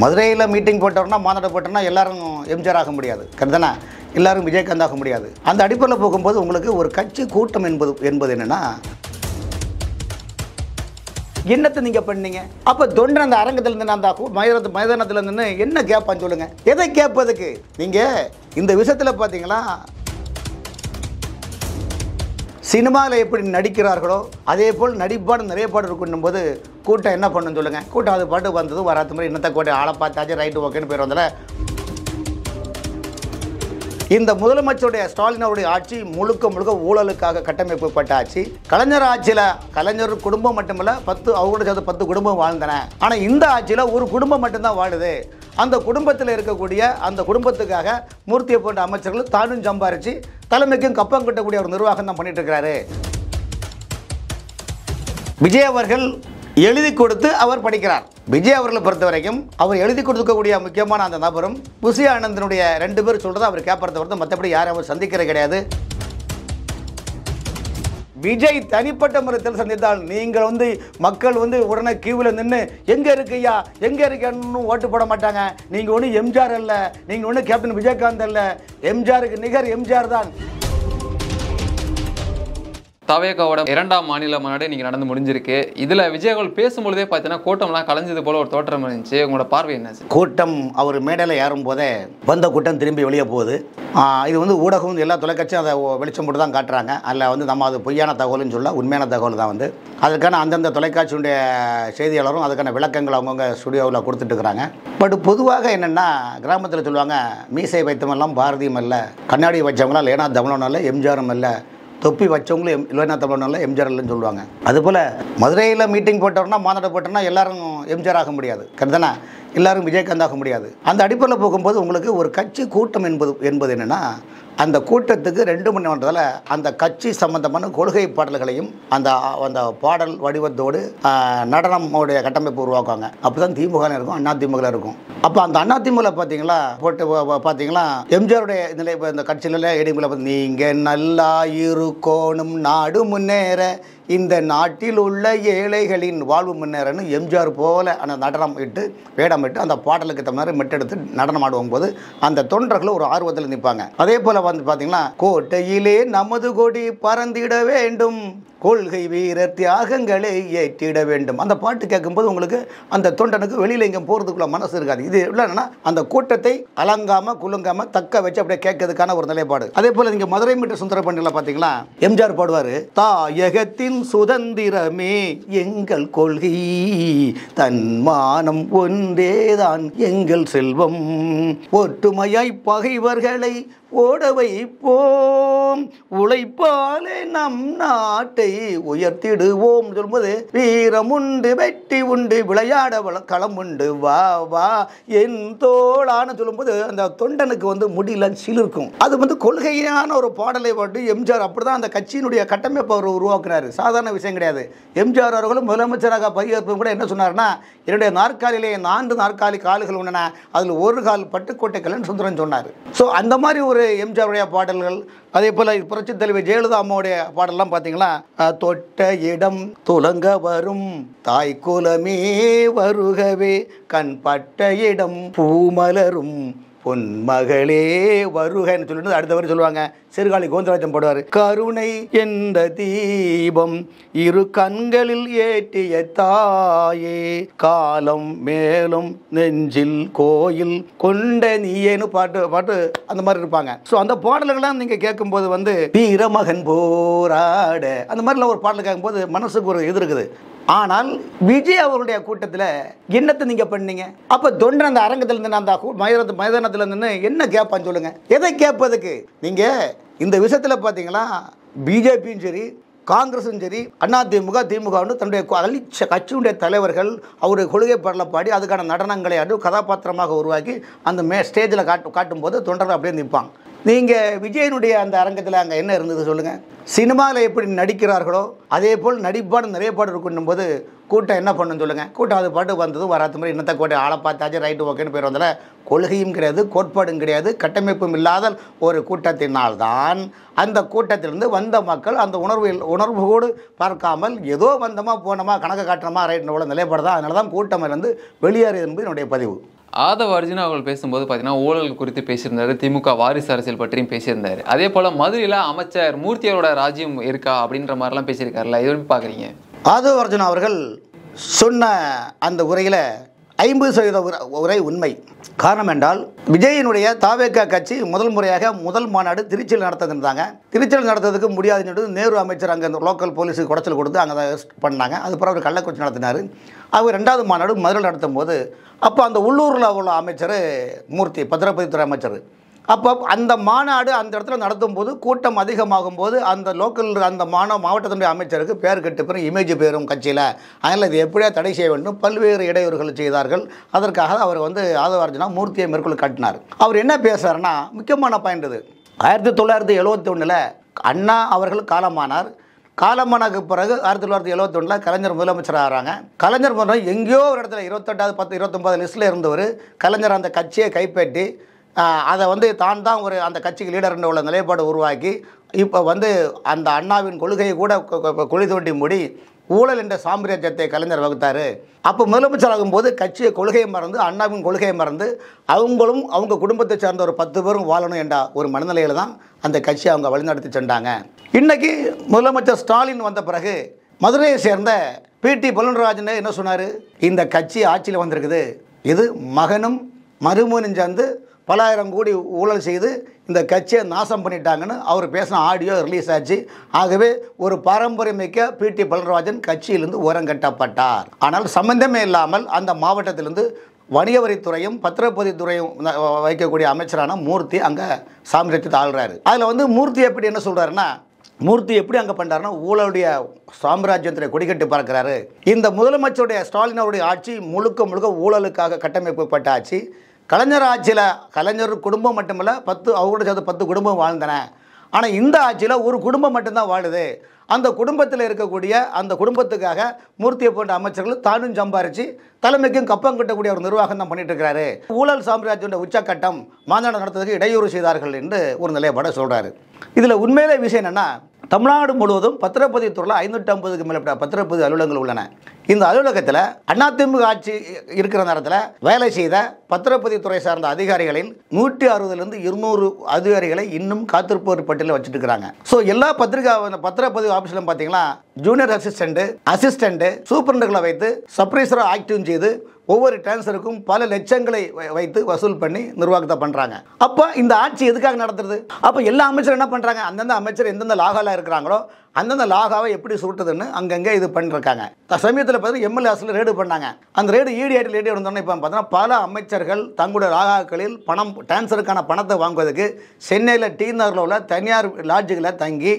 மதுரையில் மீட்டிங் போட்டோம்னா மாநாடு போட்டோம்னா எல்லாரும் எம்ஜிஆர் ஆக முடியாது, கருதானே, எல்லாரும் விஜயகாந்த் ஆக முடியாது. அந்த அடிப்படையில் போகும்போது உங்களுக்கு ஒரு கட்சி கூட்டம் என்பது என்னென்னா என்னத்தை நீங்கள் பண்ணீங்க? அப்போ தொண்டர் அந்த அரங்கத்தில் இருந்து அந்த மைதானத்தில் இருந்து என்ன கேட்பான்னு சொல்லுங்கள். எதை கேட்பதுக்கு? நீங்கள் இந்த விஷயத்தில் பார்த்தீங்களா, சினிமாவில் எப்படி நடிக்கிறார்களோ அதே போல் நடிப்பாடு நிறைய பாடு இருக்குன்னும் போது கூட்டம் என்ன பண்ணுன்னு சொல்லுங்கள். கூட்டம் அது பாட்டு வந்தது வராத மாதிரி இன்னத்தை கோட்டை ஆளை பார்த்தாச்சு ரைட்டு ஓகேன்னு பேர் வந்தால. இந்த முதலமைச்சருடைய ஸ்டாலின் அவருடைய ஆட்சி முழுக்க ஊழலுக்காக கட்டமைக்கப்பட்ட ஆட்சி. கலைஞர் ஆட்சியில் கலைஞர் குடும்பம் மட்டுமில்ல, அவரோட சேர்த்து 10 குடும்பம் வாழ்ந்தன. ஆனால் இந்த ஆட்சியில் ஒரு குடும்பம் மட்டும்தான் வாழுது. அந்த குடும்பத்தில் இருக்கக்கூடிய அந்த குடும்பத்துக்காக மூர்த்தியை போன்ற அமைச்சர்கள் தானும் சம்பாரித்து தலைமைக்கும் கப்பம் கட்டக்கூடிய ஒரு நிர்வாகம் தான் பண்ணிட்டு இருக்கிறாரு. விஜய் அவர்கள் எழுதி கொடுத்து அவர் படிக்கிறார். விஜய் அவர்களை பொறுத்த வரைக்கும் அவர் எழுதி கொடுக்கக்கூடிய முக்கியமான அந்த நபரும் புசி ஆனந்தனுடைய 2 பேர் சொல்றதை அவர் கேட்பறத பொறுத்து மற்றபடி யாரும் அவர் சந்திக்கிறது கிடையாது. விஜய் தனிப்பட்ட முறையில் சந்தித்தால் நீங்கள் மக்கள் உடனே கியூவில் நின்று எங்கே இருக்கையா எங்கே இருக்கன்னு ஓட்டு போட மாட்டாங்க. நீங்கள் ஒன்றும் எம்ஜிஆர் அல்ல, நீங்கள் ஒன்றும் கேப்டன் விஜயகாந்த் அல்ல, எம்ஜிஆருக்கு நிகர் எம்ஜிஆர் தான். தவேகாவோட 2ஆம் மாநில மாநாடு நீங்கள் நடந்து முடிஞ்சிருக்கு. இதில் விஜய் அவர்கள் பேசும்பொழுதே பார்த்தீங்கன்னா கூட்டம்லாம் கலைஞ்சது போல ஒரு தோற்றம் இருந்துச்சு. உங்களோட பார்வை என்ன சார்? கூட்டம் அவர் மேடையில் ஏறும் போதே வந்த கூட்டம் திரும்பி வெளியே போகுது. இது ஊடகம் எல்லா தொலைக்காட்சியும் அதை வெளிச்சம் போட்டு தான் காட்டுறாங்க. அதில் நம்ம அது பொய்யான தகவல்னு சொல்ல உண்மையான தகவல் தான். அதுக்கான அந்தந்த தொலைக்காட்சியுடைய செய்தியாளரும் அதுக்கான விளக்கங்கள் அவங்கவுங்க ஸ்டுடியோவில் கொடுத்துட்டு இருக்கிறாங்க. பட் பொதுவாக என்னென்னா கிராமத்தில் சொல்லுவாங்க, மீசை வைத்தவெல்லாம் பாரதியும் அல்ல, கண்ணாடி வச்சவங்களாம் லேனா தமிழனும் இல்லை, எம்ஜிஆரும் இல்லை, தொப்பி வச்சவங்களும் இல்லைனா தமிழ்நாட்டில் எம்ஜிஆர் இல்லைன்னு சொல்லுவாங்க. அதுபோல் மதுரையில் மீட்டிங் போட்டோம்னா மாநாடு போட்டோம்னா எல்லாரும் எம்ஜிஆர் ஆக முடியாது, கருதானே, எல்லாரும் விஜயகாந்த் ஆக முடியாது. அந்த அடிப்படையில் போகும்போது உங்களுக்கு ஒரு கட்சி கூட்டம் என்பது என்னென்னா அந்த கூட்டத்துக்கு 2 மணி நேரத்தில் அந்த கட்சி சம்பந்தமான கொள்கை பாடல்களையும் அந்த பாடல் வடிவத்தோடு நடனமோடைய கட்டமைப்பு உருவாக்குவாங்க. அப்போ தான் திமுக இருக்கும், அண்ணா திமுக இருக்கும். அப்போ அந்த அண்ணா திமுக பார்த்தீங்களா எம்ஜிஆருடைய நிலை இந்த கட்சியில் எடிமுல நீங்கள் நல்லா இருக்கணும் நாடு முன்னேற இந்த நாட்டில் உள்ள ஏழைகளின் வாழ்வு முன்னேறன்னு எம்ஜிஆர் போல அந்த நடனம் இட்டு வேடமிட்டு அந்த பாடலுக்கு தகுந்த மாதிரி மெட்டெடுத்து நடனம் ஆடுவோம் போது அந்த தொண்டர்கள் ஒரு ஆர்வத்தில் நிற்பாங்க. அதே போல் பார்த்தீங்கன்னா கோட்டையிலே நமது கொடி பறந்திட வேண்டும், கொள்கை வீரர் தியாகங்களை ஏற்றிட வேண்டும். அந்த பாட்டு கேட்கும்போது உங்களுக்கு அந்த தொண்டனுக்கு வெளியில் இங்கே போகிறதுக்குள்ள மனசு இருக்காது. இது இல்லைன்னா அந்த கூட்டத்தை அலங்காமல் குலுங்காமல் தக்க வச்சு அப்படியே கேட்கறதுக்கான ஒரு நிலைப்பாடு. அதே போல் நீங்கள் மதுரை மீட்டர் சுந்தரபாண்டியில் பார்த்தீங்களா எம்ஜிஆர் பாடுவார், தாயகத்தின் சுதந்திரமே எங்கள் கொள்கை, தன்மானம் ஒன்றேதான் எங்கள் செல்வம், ஒற்றுமையாய் பகைவர்களை ஓட வைப்போம், உழைப்பாலே நம் நாட்டை உயர்த்திடுவோம் சொல்லும்போது வீரம் உண்டு வெற்றி உண்டு விளையாட களம் உண்டு வா வா என் தோளான்னு சொல்லும்போது அந்த தொண்டனுக்கு முடியல சிலிருக்கும். அது கொள்கையான ஒரு பாடலை பாட்டு எம்ஜிஆர் அப்படிதான் அந்த கட்சியினுடைய கட்டமைப்பை அவர் உருவாக்குறாரு. சாதாரண விஷயம் கிடையாது. எம்ஜிஆர் அவர்களும் முதலமைச்சராக பதவியேற்பு கூட என்ன சொன்னார்னா, என்னுடைய நாற்காலிலே 4 நாற்காலி கால்கள் உள்ளன, அதில் ஒரு கால் பட்டுக்கோட்டை கல்யாண சுந்தரன் சொன்னார். ஸோ அந்த மாதிரி ஒரு எம்ஜிஆருடைய பாடல்கள். அதே போல் புரட்சி தலைவி ஜெயலலிதா அம்மாவுடைய பாடல்லாம் பார்த்தீங்களா, தொட்ட இடம் துலங்க வரும் தாய் குலமே வருகவே, கண் பட்ட இடம் பூமலரும் பொன்மகளே வருகன்னு சொல்லிட்டு அடுத்த வரை சொல்லுவாங்க. சிறுகாழி கோந்தராஜன் போடுவார், கருணை என்ற தீபம் இரு கண்களில் ஏற்றிய தாயே, காலம் மேலும் நெஞ்சில் கோயில் கொண்ட நீயேன்னு பாட்டு அந்த மாதிரி இருப்பாங்க. ஸோ அந்த பாடல்கள்லாம் நீங்கள் கேட்கும்போது வீரமகன் போராட அந்த மாதிரிலாம் ஒரு பாடல் கேட்கும்போது மனசுக்கு ஒரு இது இருக்குது. ஆனால் விஜய் அவருடைய கூட்டத்தில் என்னத்தை நீங்கள் பண்ணீங்க? அப்போ தொண்டர் அந்த அரங்கத்தில் இருந்து அந்த மைதானத்தில் இருந்து என்ன கேட்பான்னு சொல்லுங்கள். எதை கேட்பதுக்கு? நீங்கள் இந்த விஷயத்தில் பார்த்தீங்களா பிஜேபியும் சரி காங்கிரஸும் சரி அதிமுக திமுகன்னு தன்னுடைய கட்சியுடைய தலைவர்கள் அவருடைய கொள்கை பாடலை பாடி அதுக்கான நடனங்களை கதாபாத்திரமாக உருவாக்கி அந்த ஸ்டேஜில் காட்டும்போது தொண்டர்கள் அப்படியே நிற்பாங்க. நீங்கள் விஜயனுடைய அந்த அரங்கத்தில் அங்கே என்ன இருந்தது சொல்லுங்கள். சினிமாவில் எப்படி நடிக்கிறார்களோ அதே போல் நடிப்பாடு நிறைய பாடு இருக்குன்னும் போது கூட்டம் என்ன பண்ணுன்னு சொல்லுங்கள். கூட்டம் அது பாட்டு வந்தது வராத மாதிரி இன்னத்தை கோட்டை ஆளை பார்த்தாச்சு ரைட்டு ஓகேன்னு பேர் வந்தால் கொள்கையும் கிடையாது, கோட்பாடும் கிடையாது, கட்டமைப்பும் இல்லாத ஒரு கூட்டத்தினால்தான் அந்த கூட்டத்திலிருந்து வந்த மக்கள் அந்த உணர்வோடு பார்க்காமல் ஏதோ வந்தமா போனோமா கணக்கு காட்டுறோமா ரைட்டு நிலைப்பாடு தான். அதனால தான் கூட்டம் இருந்து வெளியேறியது என்பது என்னுடைய பதிவு. ஆதவ அர்ஜுனா அவர்கள் பேசும்போது பார்த்தீங்கன்னா ஊழல் குறித்து பேசியிருந்தாரு, திமுக வாரிசு அரசியல் பற்றியும் பேசியிருந்தாரு. அதே போல மதுரையில் அமைச்சர் மூர்த்தியோட ராஜ்யம் இருக்கா அப்படின்ற மாதிரிலாம் பேசியிருக்காருல்ல, இது எப்படி பார்க்குறீங்க? ஆதவ அர்ஜுனா அவர்கள் சொன்ன அந்த உரையில் 50% உரை உண்மை. காரணம் என்றால் விஜயினுடைய தாவேகா கட்சி முதல் முறையாக முதல் மாநாடு திருச்சியில் நடத்திருந்தாங்க. திருச்சியில் நடத்துறதுக்கு முடியாதுன்னு சொல்லிட்டு நேரு அமைச்சர் அங்கே லோக்கல் போலீஸுக்கு குடைச்சல் கொடுத்து அங்கே பண்ணாங்க. அதுக்கப்புறம் அவர் கள்ளக்குறிச்சி நடத்தினார். அவர் 2வது மாநாடு மதுரையில் நடத்தும் போது அப்போ அந்த உள்ளூரில் உள்ள அமைச்சர் மூர்த்தி, பத்திரப்பதித்துறை அமைச்சர், அப்போ அந்த மாநாடு அந்த இடத்துல நடத்தும் போது கூட்டம் அதிகமாகும் போது அந்த லோக்கல் அந்த மாவட்டத்தினுடைய அமைச்சருக்கு பேர் கெட்டு பெறும், இமேஜ் பேரும் கட்சியில். அதனால் இது எப்படியா தடை செய்ய வேண்டும், பல்வேறு இடையூறுகள் செய்தார்கள். அதற்காக அவர் ஆதவ அர்ஜுனா மூர்த்தியை மேற்கொள்ள காட்டினார். அவர் என்ன பேசுகிறாருன்னா முக்கியமான பாயிண்ட் இது. 1971 அண்ணா அவர்கள் காலமானார். காலமானக்கு பிறகு 1971 கலைஞர் முதலமைச்சர் ஆகிறாங்க. கலைஞர் முதல் எங்கேயோ ஒரு இடத்துல 28வது 10 29 லிஸ்ட்டில் இருந்தவர் கலைஞர் அந்த கட்சியை கைப்பற்றி அதை தான் ஒரு அந்த கட்சிக்கு லீடர்ன்ற உள்ள நிலைப்பாடு உருவாக்கி இப்போ அந்த அண்ணாவின் கொள்கையை கூட குழி தோண்டி மூடி ஊழல் என்ற சாம்ராஜ்யத்தை கலைஞர் வகுத்தார். அப்போ முதலமைச்சர் ஆகும்போது கட்சியை கொள்கையை மறந்து, அண்ணாவின் கொள்கையை மறந்து அவங்களும் அவங்க குடும்பத்தை சார்ந்த ஒரு 10 பேரும் வாழணும் என்ற ஒரு மனநிலையில் தான் அந்த கட்சியை அவங்க வழிநடத்தி சென்றாங்க. இன்றைக்கி முதலமைச்சர் ஸ்டாலின் வந்த பிறகு மதுரையை சேர்ந்த PT பழனிராஜன் என்ன சொன்னார், இந்த கட்சி ஆட்சியில் வந்திருக்குது, இது மகனும் மருமகனும் சேர்ந்து பல ஆயிரம் கோடி ஊழல் செய்து இந்த கட்சியை நாசம் பண்ணிட்டாங்கன்னு அவர் பேசின ஆடியோ ரிலீஸ் ஆச்சு. ஆகவே ஒரு பாரம்பரியமிக்க PT பழனிராஜன் கட்சியிலிருந்து ஓரங்கட்டப்பட்டார். ஆனால் சம்பந்தமே இல்லாமல் அந்த மாவட்டத்திலிருந்து வணிக வரித்துறையும் பத்திரப்பதித்துறையும் வைக்கக்கூடிய அமைச்சரான மூர்த்தி அங்கே சாம்ராஜ்யத்தை ஆள்றாரு. அதில் மூர்த்தி எப்படி என்ன சொல்கிறாருன்னா, மூர்த்தி எப்படி அங்கே பண்ணுறாருன்னா ஊழலுடைய சாம்ராஜ்யத்தில் கொடிக்கட்டு பறக்கிறாரு. இந்த முதலமைச்சருடைய ஸ்டாலின் அவருடைய ஆட்சி முழுக்க முழுக்க ஊழலுக்காக கட்டமைக்கப்பட்ட ஆட்சி. கலைஞர் ஆட்சியில் கலைஞர் குடும்பம் மட்டுமில்ல, அவரோட சேர்த்து 10 குடும்பம் வாழ்ந்தன. ஆனால் இந்த ஆட்சியில் ஒரு குடும்பம் மட்டும்தான் வாழுது. அந்த குடும்பத்தில் இருக்கக்கூடிய அந்த குடும்பத்துக்காக மூர்த்தியை போன்ற அமைச்சர்கள் தானும் சம்பாரித்து தலைமைக்கும் கப்பம் கட்டக்கூடிய ஒரு நிர்வாகம் தான் பண்ணிட்டு இருக்கிறாரு. ஊழல் சாம்ராஜ்யோட உச்சக்கட்டம் மாநாடு நடத்துவதற்கு இடையூறு செய்தார்கள் என்று ஒரு நிலைப்பாடை சொல்கிறாரு. இதில் உண்மையிலே விஷயம் என்னென்னா, தமிழ்நாடு முழுவதும் பத்திரப்பதித்துறையில் 550க்கு மேற்பட்ட பத்திரப்பதிவு அலுவலகங்கள் உள்ளன. இந்த அலுவலகத்தில் அதிமுக ஆட்சி இருக்கிற நேரத்தில் வேலை செய்த பத்திரப்பதித்துறை சார்ந்த அதிகாரிகளில் 160லேருந்து 200 அதிகாரிகளை இன்னும் காத்திருப்போர் பட்டியலில் வச்சுட்டு இருக்கிறாங்க. ஸோ எல்லா பத்திரப்பதிவு ஆஃபீஸிலும் பார்த்தீங்கன்னா ஜூனியர் அசிஸ்டண்ட்டு சூப்பரண்டுகளை வைத்து சப்ரைசரை ஆக்டிவ் செய்து ஒவ்வொரு டிரான்ஸ்ஃபருக்கும் பல லட்சங்களை வைத்து வசூல் பண்ணி நிர்வாகத்தை பண்ணுறாங்க. அப்போ இந்த ஆட்சி எதுக்காக நடத்துறது? அப்போ எல்லா அமைச்சரும் என்ன பண்ணுறாங்க, அந்தந்த அமைச்சர் எந்தெந்த லாகாவில் இருக்கிறாங்களோ அந்தந்த லாகாவை எப்படி சுருட்டுதுன்னு அங்கங்கே இது பண்ணிருக்காங்க. சமயத்தில் பார்த்தீங்கன்னா MLAஸில் ரேடு பண்ணாங்க. அந்த ரேடு ED இருந்தோன்னே இப்போ பார்த்தீங்கன்னா பல அமைச்சர்கள் தங்களுடைய லாகாக்களில் பணம் டிரான்ஸ்ஃபருக்கான பணத்தை வாங்குவதற்கு சென்னையில் டி நகரில் உள்ள தனியார் லாட்ஜுகளை தங்கி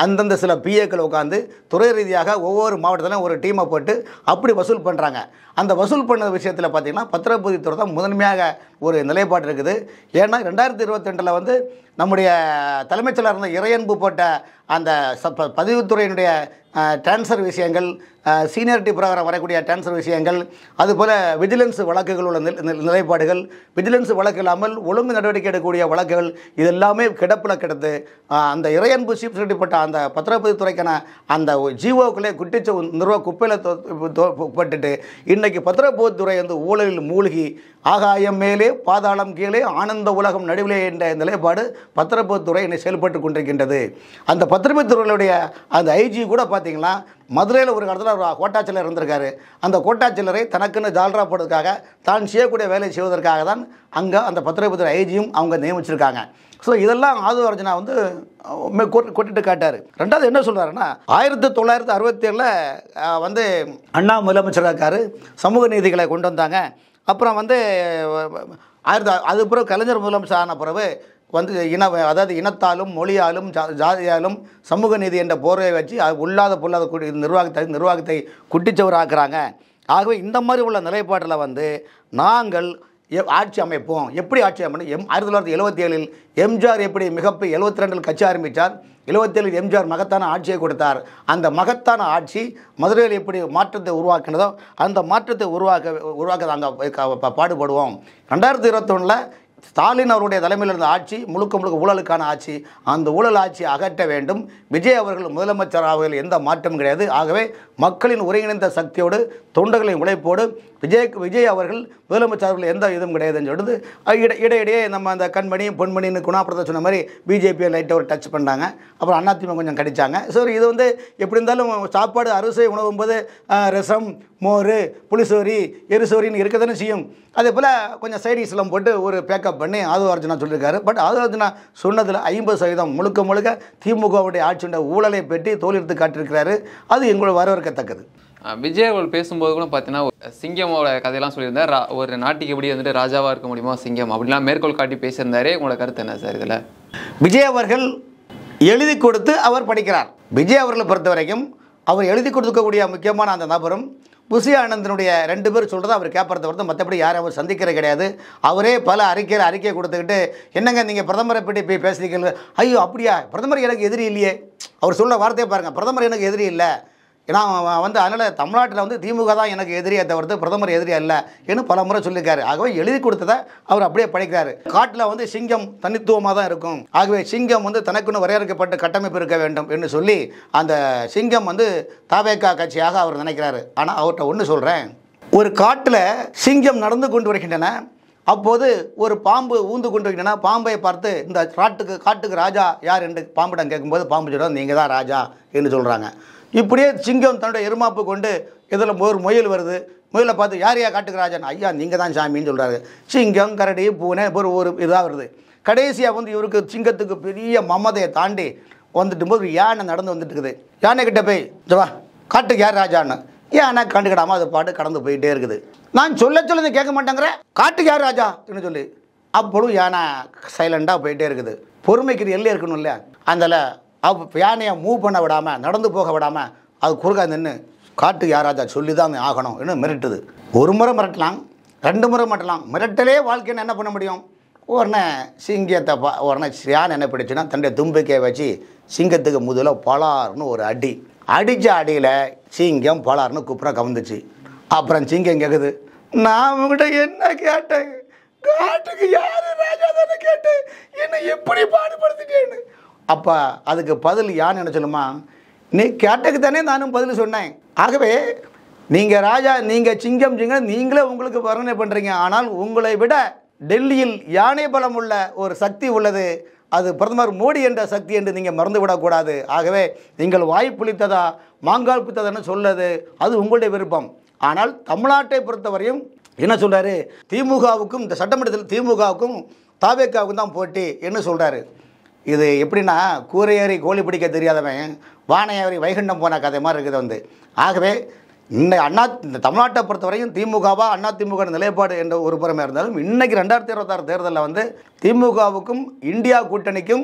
அந்தந்த சில PAக்கள் உட்காந்து துறை ரீதியாக ஒவ்வொரு மாவட்டத்திலும் ஒரு டீமை போட்டு அப்படி வசூல் பண்ணுறாங்க. அந்த வசூல் பண்ண விஷயத்தில் பார்த்திங்கன்னா பத்திரப்பதித்துறை தான் முதன்மையாக ஒரு நிலைப்பாடு இருக்குது. ஏன்னா 2022 நம்முடைய தலைமைச் செயலர் இருந்த இறையன்பு போட்ட அந்த பதிவுத்துறையினுடைய டிரான்ஸ்ஃபர் விஷயங்கள், சீனியாரிட்டி பிரகாரம் வரக்கூடிய டிரான்ஸ்ஃபர் விஷயங்கள், அதுபோல் விஜிலன்ஸ் வழக்குகள் உள்ள நிலைப்பாடுகள், விஜிலன்ஸ் வழக்கு இல்லாமல் ஒழுங்கு நடவடிக்கை எடுக்கக்கூடிய வழக்குகள், இது எல்லாமே கிடப்பில் கிடந்து அந்த இறையன்பு சீஃப் செக்ரட்டரி போட்ட அந்த பத்திரப்பதித்துறைக்கான அந்த ஜிஓக்களே குட்டிச்ச நிர்வாக குப்பையில் போட்டுட்டு இன்றைக்கி பத்திரப்பதித்துறை ஊழலில் மூழ்கி ஆகாயம் மேலே பாதாளம் கீழே ஆனந்த உலகம் நடுவிலே என்ற நிலைப்பாடு பத்திரப்பதித்துறை இன்னை செயல்பட்டு கொண்டிருக்கின்றது. அந்த பத்திரப்பதித்துறையுடைய அந்த IG கூட பார்த்தீங்கன்னா மதுரையில் ஒரு காலத்தில் ஒரு கோட்டாட்சியர் இருந்திருக்காரு. அந்த கோட்டாட்சியரை தனக்குன்னு ஜால்ரா போடுறதுக்காக தான் செய்யக்கூடிய வேலை செய்வதற்காக தான் அங்கே அந்த பத்திரப்பதித்துறை IGயும் அவங்க நியமிச்சிருக்காங்க. ஸோ இதெல்லாம் ஆதவ அர்ஜுனா கொட்டிட்டு காட்டார். ரெண்டாவது என்ன சொல்கிறாருன்னா, 1967 அண்ணா முதலமைச்சராக இருக்கார், சமூக நீதிகளை கொண்டு வந்தாங்க. அப்புறம் அது பிறகு கலைஞர் முதலமைச்சர் ஆன பிறகு அதாவது இனத்தாலும் மொழியாலும் ஜாதியாலும் சமூக நீதி என்ற போர்வை வச்சு உள்ளாத பொல்லாத நிர்வாகத்தை குட்டிச்சவராக்குறாங்க. ஆகவே இந்த மாதிரி உள்ள நிலைப்பாட்டில் நாங்கள் ஆட்சி அமைப்போம். எப்படி ஆட்சி அமைப்போம்? 1977 எம்ஜிஆர் எப்படி மிகப்பெரிய 72 கட்சி ஆரம்பித்தார், 77 எம்ஜிஆர் மகத்தான ஆட்சியை கொடுத்தார். அந்த மகத்தான ஆட்சி மதுரையில் எப்படி மாற்றத்தை உருவாக்கினதோ அந்த மாற்றத்தை உருவாக்க நாங்கள் பாடுபடுவோம். 2021 ஸ்டாலின் அவருடைய தலைமையில் இருந்த ஆட்சி முழுக்க முழுக்க ஊழலுக்கான ஆட்சி. அந்த ஊழல் ஆட்சியை அகற்ற வேண்டும். விஜய் அவர்கள் முதலமைச்சர் ஆவதில் எந்த மாற்றமும் கிடையாது. ஆகவே மக்களின் ஒருங்கிணைந்த சக்தியோடு தொண்டர்களின் உழைப்போடு விஜய் அவர்கள் முதலமைச்சர் அவர்கள் எந்த இதுவும் கிடையாதுன்னு சொல்லிட்டு இடையிடையே நம்ம அந்த கண்மணி பொன்மணின்னு குணாபுரத்தை சொன்ன மாதிரி பிஜேபியை லைட்டாக ஒரு டச் பண்ணாங்க. அப்புறம் அதிமுக கொஞ்சம் கடிச்சாங்க. ஸோ இது வந்து எப்படி இருந்தாலும் சாப்பாடு அரிசி உணவும்போது ரசம் மோர் புளிசோரி எரிசோரின்னு இருக்க தானே செய்யும். அதே போல் கொஞ்சம் சைடிஷ்லாம் போட்டு ஒரு பேக்கப் பண்ணி ஆதவ அர்ஜுனா சொல்லியிருக்காரு. பட் ஆதவ அர்ஜுனா சொன்னதில் 50% முழுக்க முழுக்க திமுகவுடைய ஆட்சியுடைய ஊழலை பற்றி தோலெடுத்து காட்டியிருக்கிறாரு. அது எங்களோட வரவேற்கத்தக்கது. விஜய் அவர்கள் பேசும்போது கூட பார்த்தீங்கன்னா சிங்கமோட கதையெல்லாம் சொல்லியிருந்தார். ஒரு நாட்டுக்கு எப்படி வந்துட்டு ராஜாவாக இருக்க முடியுமா சிங்கம் அப்படிலாம் மேற்கோள் காட்டி பேசியிருந்தாரு. உங்களோட கருத்து என்ன சார் இதில்? விஜய் அவர்கள் எழுதி கொடுத்து அவர் படிக்கிறார். விஜய் அவர்களை பொறுத்த வரைக்கும் அவர் எழுதி கொடுக்கக்கூடிய முக்கியமான அந்த நபரும் புசி ஆனந்தனுடைய 2 பேர் சொல்கிறத அவர் கேட்பறத பொறுத்து மற்றபடி யாரும் அவர் சந்திக்கிறது கிடையாது. அவரே பல அறிக்கை கொடுத்துக்கிட்டு என்னங்க நீங்கள் பிரதமரை பற்றி போய் பேசுறீங்க, ஐயோ அப்படியா, பிரதமர் எனக்கு எதிரி இல்லையே, அவர் சொல்ல வார்த்தையை பாருங்கள், பிரதமர் எனக்கு எதிரி இல்லை, ஏன்னா வந்து அதனால் தமிழ்நாட்டில் வந்து திமுக தான் எனக்கு எதிரியை தவிர்த்து பிரதமர் எதிரி அல்ல என்று பல முறை சொல்லியிருக்காரு. ஆகவே எழுதி கொடுத்ததை அவர் அப்படியே படிக்கிறாரு. காட்டில் வந்து சிங்கம் தனித்துவமாக தான் இருக்கும். ஆகவே சிங்கம் வந்து தனக்குன்னு வரையறுக்கப்பட்ட கட்டமைப்பு இருக்க வேண்டும் என்று சொல்லி அந்த சிங்கம் வந்து தவேகா கட்சியாக அவர் நினைக்கிறாரு. ஆனால் அவர்கிட்ட ஒன்று சொல்கிறேன், ஒரு காட்டில் சிங்கம் நடந்து கொண்டு வருகின்றன, அப்போது ஒரு பாம்பு ஊந்து கொண்டு வருகின்றன. பாம்பை பார்த்து இந்த காட்டுக்கு ராஜா யார் என்று பாம்பிடம் கேட்கும்போது பாம்பு சொல்கிறார் நீங்கள் தான் ராஜா என்று சொல்கிறாங்க. இப்படியே சிங்கம் தன்னுடைய எருமாப்பு கொண்டு இதில் ஒரு முயல் வருது, முயலை பார்த்து யார் காட்டுக்கு ராஜன், ஐயா நீங்கள் தான் சாமின்னு சொல்கிறாரு. சிங்கம் கரடி பூனை ஒரு இதாக வருது. கடைசியாக வந்து இவருக்கு சிங்கத்துக்கு பெரிய மமதையை தாண்டி வந்துட்டு போது யானை நடந்து வந்துட்டு இருக்குது. யானை கிட்ட போய் வா காட்டுக்கு யார் ராஜான்னு, யானை கண்டுக்கிடாமல் அது பாட்டு கடந்து போயிட்டே இருக்குது. நான் சொல்ல கேட்க மாட்டேங்கிற, காட்டுக்கு யார் ராஜா என்று சொல்லி அப்பொழுது யானை சைலண்டாக போயிட்டே இருக்குது. பொறுமைக்கு எல்லை இருக்கணும் இல்லையா, அதில் யானையை மூவ் பண்ண விடாமல் நடந்து போக விடாமல் அது குறுக்கா நின்று காட்டுக்கு யார் ராஜா சொல்லி தான் ஆகணும் என்று மிரட்டுது. ஒரு முறை மிரட்டலாம், 2 முறை மிரட்டலாம். மிரட்டலே வாழ்க்கைன்னு என்ன பண்ண முடியும்? உடனே சிங்கத்தை உடனே யானை என்ன பிடிச்சுன்னா தன்னுடைய தும்பிக்கையை வச்சு சிங்கத்துக்கு முதல்ல பலார்னு ஒரு அடி அடித்த அடியில் சிங்கம் பலார்னு குப்புற கவுந்துச்சு. அப்புறம் சிங்கம் கேட்குது, நான் உங்கள்கிட்ட என்ன கேட்டேன், காட்டுக்கு யார் ராஜா தானே கேட்டேன், என்னை எப்படி பாடுபடுத்திட்டேன்னு. அப்போ அதுக்கு பதில் யான் என்ன சொல்லுமா, நீ கேட்டக்கு தானே நானும் பதில் சொன்னேன். ஆகவே நீங்கள் ராஜா, நீங்கள் சிங்கம் நீங்களே உங்களுக்கு வர்ணனை பண்ணுறீங்க. ஆனால் உங்களை விட டெல்லியில் யானை பலம் உள்ள ஒரு சக்தி உள்ளது, அது பிரதமர் மோடி என்ற சக்தி என்று நீங்கள் மறந்துவிடக்கூடாது. ஆகவே நீங்கள் வாய்ப்புளித்ததா மாங்கால் புத்ததான்னு சொல்லது அது உங்களுடைய விருப்பம். ஆனால் தமிழ்நாட்டை பொறுத்தவரையும் என்ன சொல்கிறாரு, திமுகவுக்கும் இந்த சட்டமன்றத்தில் திமுகவுக்கும் தவேகாவுக்கும் தான் போட்டி என்ன சொல்கிறாரு. இது எப்படின்னா கூரையேறி கோழி பிடிக்க தெரியாதவன் வானையேறி வைகுண்டம் போன கதை மாதிரி இருக்குது வந்து. ஆகவே இந்த தமிழ்நாட்டை பொறுத்தவரையும் திமுகவா அதிமுக நிலைப்பாடு என்ற ஒரு புறமே இருந்தாலும் இன்றைக்கி 2026 தேர்தலில் வந்து திமுகவுக்கும் இந்தியா கூட்டணிக்கும்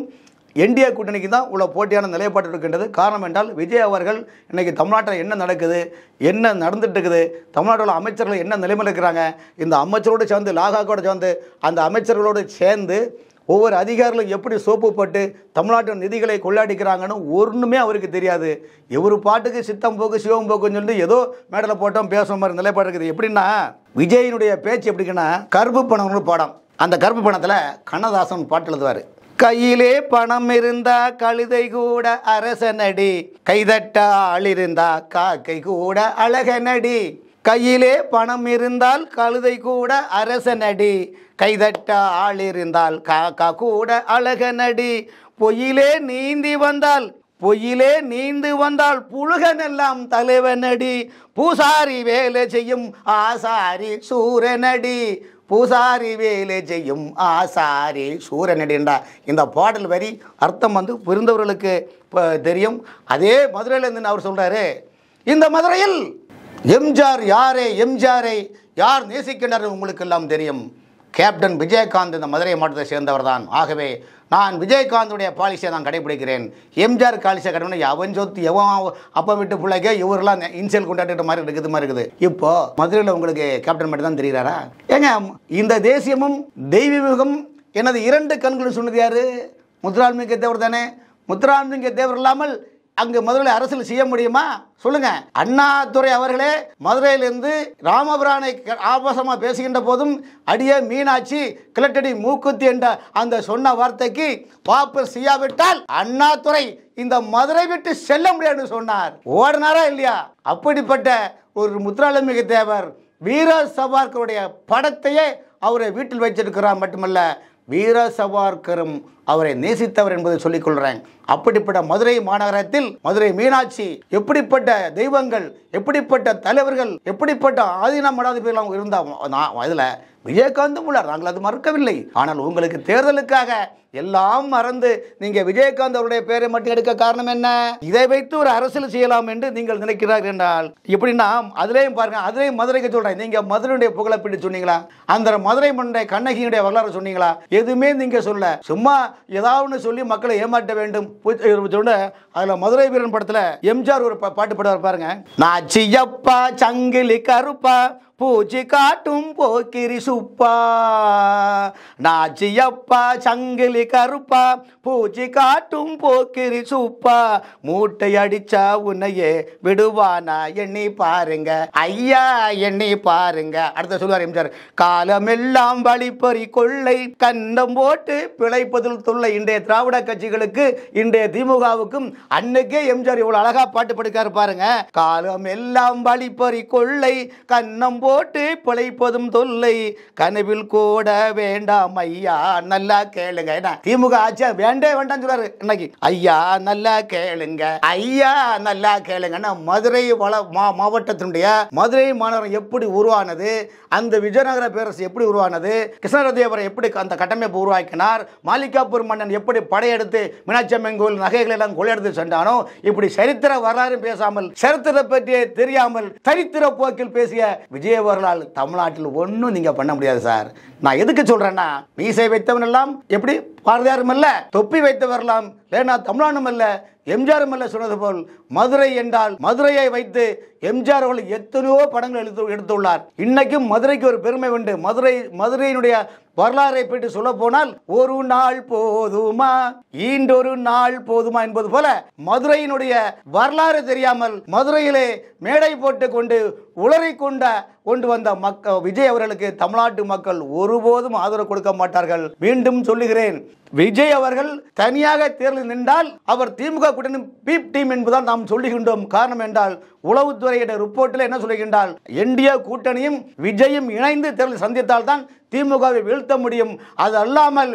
என்டிஏ கூட்டணிக்கு தான் உள்ள போட்டியான நிலைப்பாடு இருக்கின்றது. காரணம் என்றால் விஜய் அவர்கள் இன்றைக்கி தமிழ்நாட்டில் என்ன நடக்குது, என்ன நடந்துட்டு இருக்குது, தமிழ்நாட்டில் அமைச்சர்கள் என்ன நிலைமையில் இருக்கிறாங்க, இந்த அமைச்சரோடு சேர்ந்து லாகாக்கோடு சேர்ந்து அந்த அமைச்சர்களோடு சேர்ந்து ஒவ்வொரு அதிகாரிகளும் எப்படி சோப்பு போட்டு தமிழ்நாட்டின் நிதிகளை கொள்ளாடிக்கிறாங்கன்னு ஒன்றுமே அவருக்கு தெரியாது. எவ்வொரு பாட்டுக்கு சித்தம் போக்கு சிவம் போக்குன்னு சொல்லிட்டு ஏதோ மேடலை போட்டோம் பேசுகிற மாதிரி நிலைப்பாடு இருக்குது. எப்படின்னா விஜயினுடைய பேச்சு எப்படின்னா கருப்பு பணம்னு படம், அந்த கருப்பு பணத்தில் கண்ணதாசன் பாட்டு எழுதுவார், கையிலே பணம் இருந்தா கழுதை கூட அரசனடி, கைதட்ட ஆள் இருந்தா காக்கை கூட அழகனடி, கையிலே பணம் இருந்தால் கழுதை கூட அரசனடி, கைதட்ட ஆள் இருந்தால் காக்கா கூட அழகனடி, பொய்யிலே நீந்தி வந்தால் புழுகனெல்லாம் தலைவனடி, பூசாரி வேலை செய்யும் ஆசாரி சூரனடி, பூசாரி வேலை செய்யும் ஆசாரி சூரனடின்றா. இந்த பாடல் வரி அர்த்தம் வந்து புரிந்தவர்களுக்கு தெரியும். அதே மதுரையிலேருந்து அவர் சொல்கிறாரு, இந்த மதுரையில் எம்ஜிஆரை யார் நேசிக்கின்றனர் உங்களுக்கு எல்லாம் தெரியும். கேப்டன் விஜயகாந்த் இந்த மதுரை மாவட்டத்தை சேர்ந்தவர் தான். ஆகவே நான் விஜயகாந்துடைய பாலிசியை நான் கடைபிடிக்கிறேன். எம்ஜிஆர் பாலிசியை கடைபிடிக்க அவன் சொத்து எவன் அப்போ விட்டு பிள்ளைங்க இவரெல்லாம் இன்சியல் கொண்டாடுற மாதிரி இருக்குது. இப்போ மதுரையில் உங்களுக்கு கேப்டன் மட்டும் தான் தெரிகிறாரா? ஏங்க இந்த தேசியமும் தெய்வீகமும் எனது 2 கண்களும் சொன்னது யாரு? முத்துராமலிங்க தேவர் தானே. முத்துராமலிங்க தேவர் இல்லாமல் அங்கு மதுரையில் அரசியல் செய்ய முடியுமா சொல்லுங்க? அண்ணாதுரை அவர்களே மதுரையிலிருந்து ராமபிரானை ஆபாசமாக பேசுகின்ற போதும் அடியே மீனாட்சி கிளட்டடி மூக்குத்தி என்ற அந்த சொன்ன வார்த்தைக்கு வாபஸ் செய்யாவிட்டால் அண்ணாதுரை இந்த மதுரை விட்டு செல்ல முடியாது சொன்னார். ஓடினாரா இல்லையா? அப்படிப்பட்ட ஒரு முத்துராமலிங்க தேவர் வீர சவார்கருடைய படத்தையே அவரை வீட்டில் வச்சிருக்கிறார். மட்டுமல்ல, வீர சவார்கரும் அவரை நேசித்தவர் என்பதை சொல்லிக் கொள்கிறேன். அப்படிப்பட்ட மதுரை மாநகரத்தில் மதுரை மீனாட்சி, எப்படிப்பட்ட தெய்வங்கள், எப்படிப்பட்ட தலைவர்கள், எப்படிப்பட்ட ஆதீன மடாதிபதிகள் இருந்தால் அதில் விஜயகாந்தும் உள்ளார். நாங்கள் அது மறுக்கவில்லை. ஆனால் உங்களுக்கு தேர்தலுக்காக எல்லாம் மறந்து நீங்க விஜயகாந்த் அவருடைய பெயரை மட்டும் எடுக்க காரணம் என்ன? இதை வைத்து ஒரு அரசியல் செய்யலாம் என்று நீங்கள் நினைக்கிறார்கள் என்றால் எப்படின்னா, அதுலேயும் பாருங்க, அதுலேயும் மதுரைக்கு சொல்றேன். நீங்க மதுரையுடைய புகழை பிடி சொன்னீங்களா? அந்த மதுரை மன்றை கண்ணகியுடைய வரலாறு சொன்னீங்களா? எதுவுமே நீங்க சொல்ல, சும்மா ஏதாவது சொல்லி மக்களை ஏமாற்ற வேண்டும் சொல்ல. அதுல மதுரை வீரன் படத்துல எம்ஜிஆர் ஒரு பாட்டு பாடுவார் பாருங்க. நாச்சியப்பா சங்கிலி கருப்பா பூச்சி காட்டும் போக்கிரி சுப்பா, நாச்சியப்பா சங்கிலி கருப்பா பூச்சி காட்டும் போக்கிரி சுப்பா, மூட்டை அடிச்சா உன்னையே விடுவானா எண்ணி பாருங்க ஐயா எண்ணி பாருங்க. அடுத்த சொல்லுவார் எம்ஜிஆர், காலமெல்லாம் வழிப்பறி கொள்ளை கண்டம் போட்டு பிழைப்பதில் தொல்லை. இன்றைய திராவிட கட்சிகளுக்கு, இன்றைய திமுகவுக்கும் அன்னைக்கே எம்ஜிஆர் இவ்வளவு அழகா பாட்டு படிக்காரு பாருங்க. காலம் எல்லாம் வழிப்பறி கொள்ளை கண்ணம் போட்டு பிழைப்பதும் தொல்லை, கனவில் கூட வேண்டாம் ஐயா நல்லா கேளுங்க. திமுக ஆட்சியா வேண்டே வேண்டாம் சொல்றாரு இன்னைக்கு. ஐயா நல்லா கேளுங்க, ஐயா நல்லா கேளுங்க. மதுரை மாவட்டத்தினுடைய மதுரை மாநகரம் எப்படி உருவானது, அந்த விஜயநகர பேரரசு எப்படி உருவானது, கிருஷ்ணதேவரை எப்படி அந்த கட்டமைப்பு உருவாக்கினார், மாளிகாப்பூர் மன்னன் எப்படி படையெடுத்து மீனாட்சி அம்மன் கோயில் நகைகளை எல்லாம் கொள்ளையெடுத்து சென்றானோ, இப்படி சரித்திர வரலாறு பேசாமல், சரித்திர பற்றியே தெரியாமல் சரித்திர போக்கில் பேசிய விஜயவர்களால் தமிழ்நாட்டில் ஒன்றும் நீங்க பண்ண முடியாது சார். நான் எதுக்கு சொல்றேன்னா, மீசை வைத்தவன் எல்லாம் எப்படி பாரதியாரும் அல்ல, தொப்பி வைத்தவரெல்லாம் ஏன்னா தமிழ்நாடும் அல்ல, எம்ஜிஆரும் அல்ல சொன்னது போல் மதுரை என்றால் மதுரையை வைத்து எம்ஜிஆர் அவர்கள் எத்தனையோ படங்கள் எடுத்துள்ளார். இன்னைக்கும் மதுரைக்கு ஒரு பெருமை உண்டு. மதுரையினுடைய வரலாறை பற்றி சொல்ல போனால் ஒரு நாள் போதுமா ஈண்டொரு நாள் போதுமா என்பது போல மதுரையினுடைய வரலாறு தெரியாமல் மதுரையிலே மேடை போட்டு கொண்டு உளறி கொண்டு வந்த விஜய் அவர்களுக்கு தமிழ்நாட்டு மக்கள் ஒருபோதும் ஆதரவு கொடுக்க மாட்டார்கள். மீண்டும் சொல்லுகிறேன், விஜய் அவர்கள் தனியாக தேர்தலில் நின்றால் அவர் திமுக கூட்டணி பீப் டீம் என்பதால் நாம் சொல்லுகின்றோம். காரணம் என்றால் உளவுத்துறையிட ரிப்போர்ட்டில் என்ன சொல்லுகின்றால், என்டிஏ கூட்டணியும் விஜயும் இணைந்து தேர்தல் சந்தித்தால் தான் திமுகவை வீழ்த்த முடியும். அது அல்லாமல்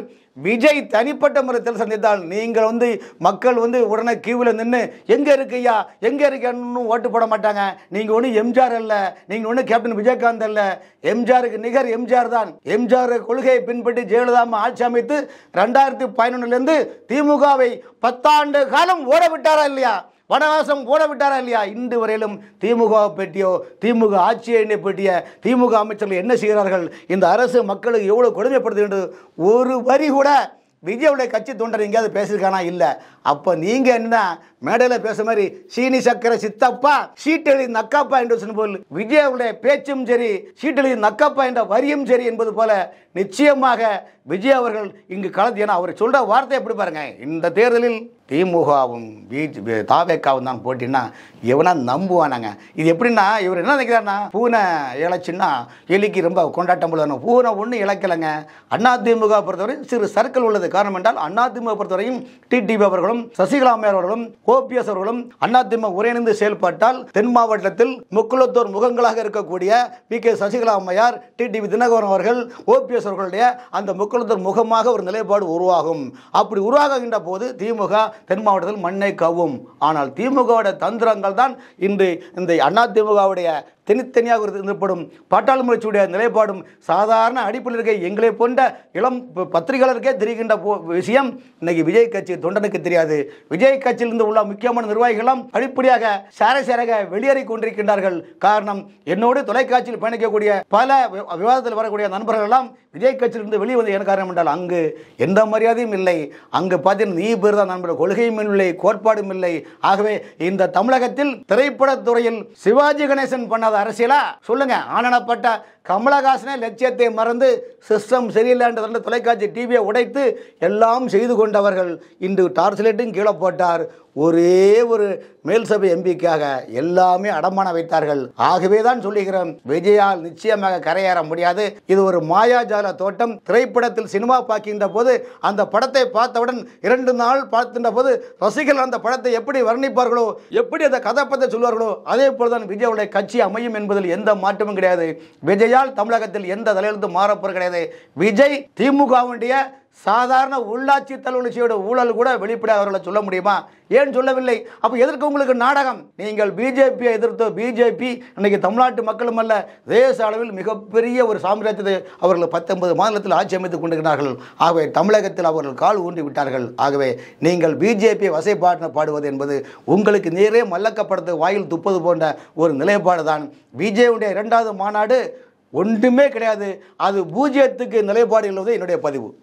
விஜய் தனிப்பட்ட முறையில் சந்தித்தால் நீங்கள் மக்கள் உடனே கியூவில் நின்று எங்கே இருக்கையா எங்கே இருக்கன்னு ஓட்டு போட மாட்டாங்க. நீங்கள் ஒன்றும் எம்ஜிஆர் அல்ல, நீங்கள் ஒன்றும் கேப்டன் விஜயகாந்த் அல்ல. எம்ஜிஆருக்கு நிகர் எம்ஜிஆர் தான். எம்ஜிஆர் கொள்கையை பின்பற்றி ஜெயலலிதா ஆட்சி அமைத்து 2011 திமுகவை 10 ஆண்டு காலம் ஓட விட்டாரா இல்லையா, வனவாசம் போட விட்டாரா இல்லையா? இன்று வரையிலும் திமுக பற்றியோ திமுக ஆட்சியை பற்றிய திமுக அமைச்சர்கள் என்ன செய்கிறார்கள், இந்த அரசு மக்களுக்கு எவ்வளவு கொடுமைப்படுத்துகின்றது, ஒரு வரி கூட விஜயுடைய கட்சி தொண்டர் எங்கேயாவது பேசியிருக்கானா? இல்லை. அப்போ நீங்கள் என்ன மேடையில் பேச மாதிரி சீனி சக்கரை சித்தப்பா சீட்டெழி நக்காப்பா என்று சொன்ன போல் விஜயுடைய பேச்சும் சரி, சீட்டெழி நக்காப்பா என்ற வரியும் சரி என்பது போல நிச்சயமாக விஜய் அவர்கள் இங்கு கலந்து. ஏன்னா அவர் சொல்ற வார்த்தை எப்படி பாருங்க, இந்த தேர்தலில் திமுகவும் தாவேக்காவும் தான் போட்டின்னா எவனா நம்புவானாங்க. இது எப்படின்னா இவர் என்ன நினைக்கிறாருன்னா, பூனை இழைச்சுன்னா எலிக்கு ரொம்ப கொண்டாட்டம் போல. பூனை ஒன்றும் இழைக்கலைங்க. அதிமுக பொறுத்தவரை சிறு சர்க்கிள் உள்ளது. காரணம் என்றால் அதிமுக பொறுத்தவரையும் டிடிவி அவர்களும் சசிகலா அவர்களும் ஓபிஎஸ் அவர்களும் அதிமுக ஒருங்கிணைந்து செயல்பட்டால் தென் மாவட்டத்தில் முக்குளத்தோர் முகங்களாக இருக்கக்கூடிய பி.கே. சசிகலா அம்மையார், டிடிவி தினகரன் அவர்கள், ஓபிஎஸ் அவர்களுடைய அந்த முக்குளத்தோர் முகமாக ஒரு நிலைப்பாடு உருவாகும். அப்படி உருவாகுகின்ற போது திமுக தென் மாவட்டத்தில் மண்ணை கவ்வும். ஆனால் திமுகவுடைய தந்திரங்கள் தான் இன்று இந்த அதிமுகவுடைய தனித்தனியாக இருப்படும் பாட்டாளி முயற்சியுடைய நிலைப்பாடும் சாதாரண அடிப்படையில் இருக்க எங்களை போன்ற இளம் பத்திரிகையாளருக்கே தெரிகின்ற விஷயம் இன்னைக்கு விஜய் கட்சி தொண்டனுக்கு தெரியாது. விஜய் கட்சியிலிருந்து உள்ள முக்கியமான நிர்வாகிகளும் படிப்படியாக சாரசாராக வெளியேறி கொண்டிருக்கின்றார்கள். காரணம், என்னோடு தொலைக்காட்சியில் பயணிக்கக்கூடிய பல விவாதத்தில் வரக்கூடிய நண்பர்கள் எல்லாம் விஜய் கட்சியிலிருந்து வெளியே வந்து என்ன காரணம் என்றால் அங்கு எந்த மரியாதையும் இல்லை. அங்கு பார்த்தீங்கன்னா நீ பேர் தான் நண்பர்கள், கொள்கையும் இல்லை, கோட்பாடும் இல்லை. ஆகவே இந்த தமிழகத்தில் திரைப்படத்துறையில் சிவாஜி கணேசன் பண்ணாத அரசியலா சொல்லுங்க? ஆனப்பட்ட கமலஹாசனே லட்சியத்தை மறந்து சிஸ்டம் சரியில்லை என்ற தொலைக்காட்சி டிவியை உடைத்து எல்லாம் செய்து கொண்டவர்கள் இன்று டார்ச் லைட்டும் கீழே போட்டார். ஒரே ஒரு மேல் சபை எம்பிக்காக எல்லாமே அடமான வைத்தார்கள். ஆகவே தான் சொல்லுகிறோம், விஜயால் நிச்சயமாக கரையேற முடியாது. இது ஒரு மாயாஜால தோட்டம். திரைப்படத்தில் சினிமா பார்க்கின்ற போது அந்த படத்தை பார்த்தவுடன் 2 நாள் பார்க்கின்ற போது ரசிகர்கள் அந்த படத்தை எப்படி வர்ணிப்பார்களோ, எப்படி அந்த கதாபாத்திரத்தை சொல்வார்களோ, அதே போலதான் விஜயுடைய கட்சி அமையும் என்பதில் எந்த மாற்றமும் கிடையாது. விஜயால் தமிழகத்தில் எந்த தலையெழுத்து மாறப்போறது கிடையாது. விஜய் திமுகவுடைய சாதாரண உள்ளாட்சி தலைவலியோட ஊழல் கூட வெளிப்படையாக அவர்களை சொல்ல முடியுமா? ஏன் சொல்லவில்லை? அப்போ எதற்கு உங்களுக்கு நாடகம்? நீங்கள் பிஜேபியை எதிர்த்து, பிஜேபி இன்னைக்கு தமிழ்நாட்டு மக்களும் அல்ல, தேச அளவில் மிகப்பெரிய ஒரு சாம்ராஜ்யத்தை அவர்கள் 19 மாநிலத்தில் ஆட்சி அமைத்துக் கொண்டிருக்கிறார்கள். ஆகவே தமிழகத்தில் அவர்கள் கால் ஊன்றி விட்டார்கள். ஆகவே நீங்கள் பிஜேபியை வசைப்பாட்டு பாடுவது என்பது உங்களுக்கு நேரே மல்லக்கப்படுத்த வாயில் துப்பது போன்ற ஒரு நிலைப்பாடு தான். விஜயுடைய 2வது மாநாடு ஒன்றுமே கிடையாது. அது பூஜ்ஜியத்துக்கு நிலைப்பாடு என்பது என்னுடைய பதிவு.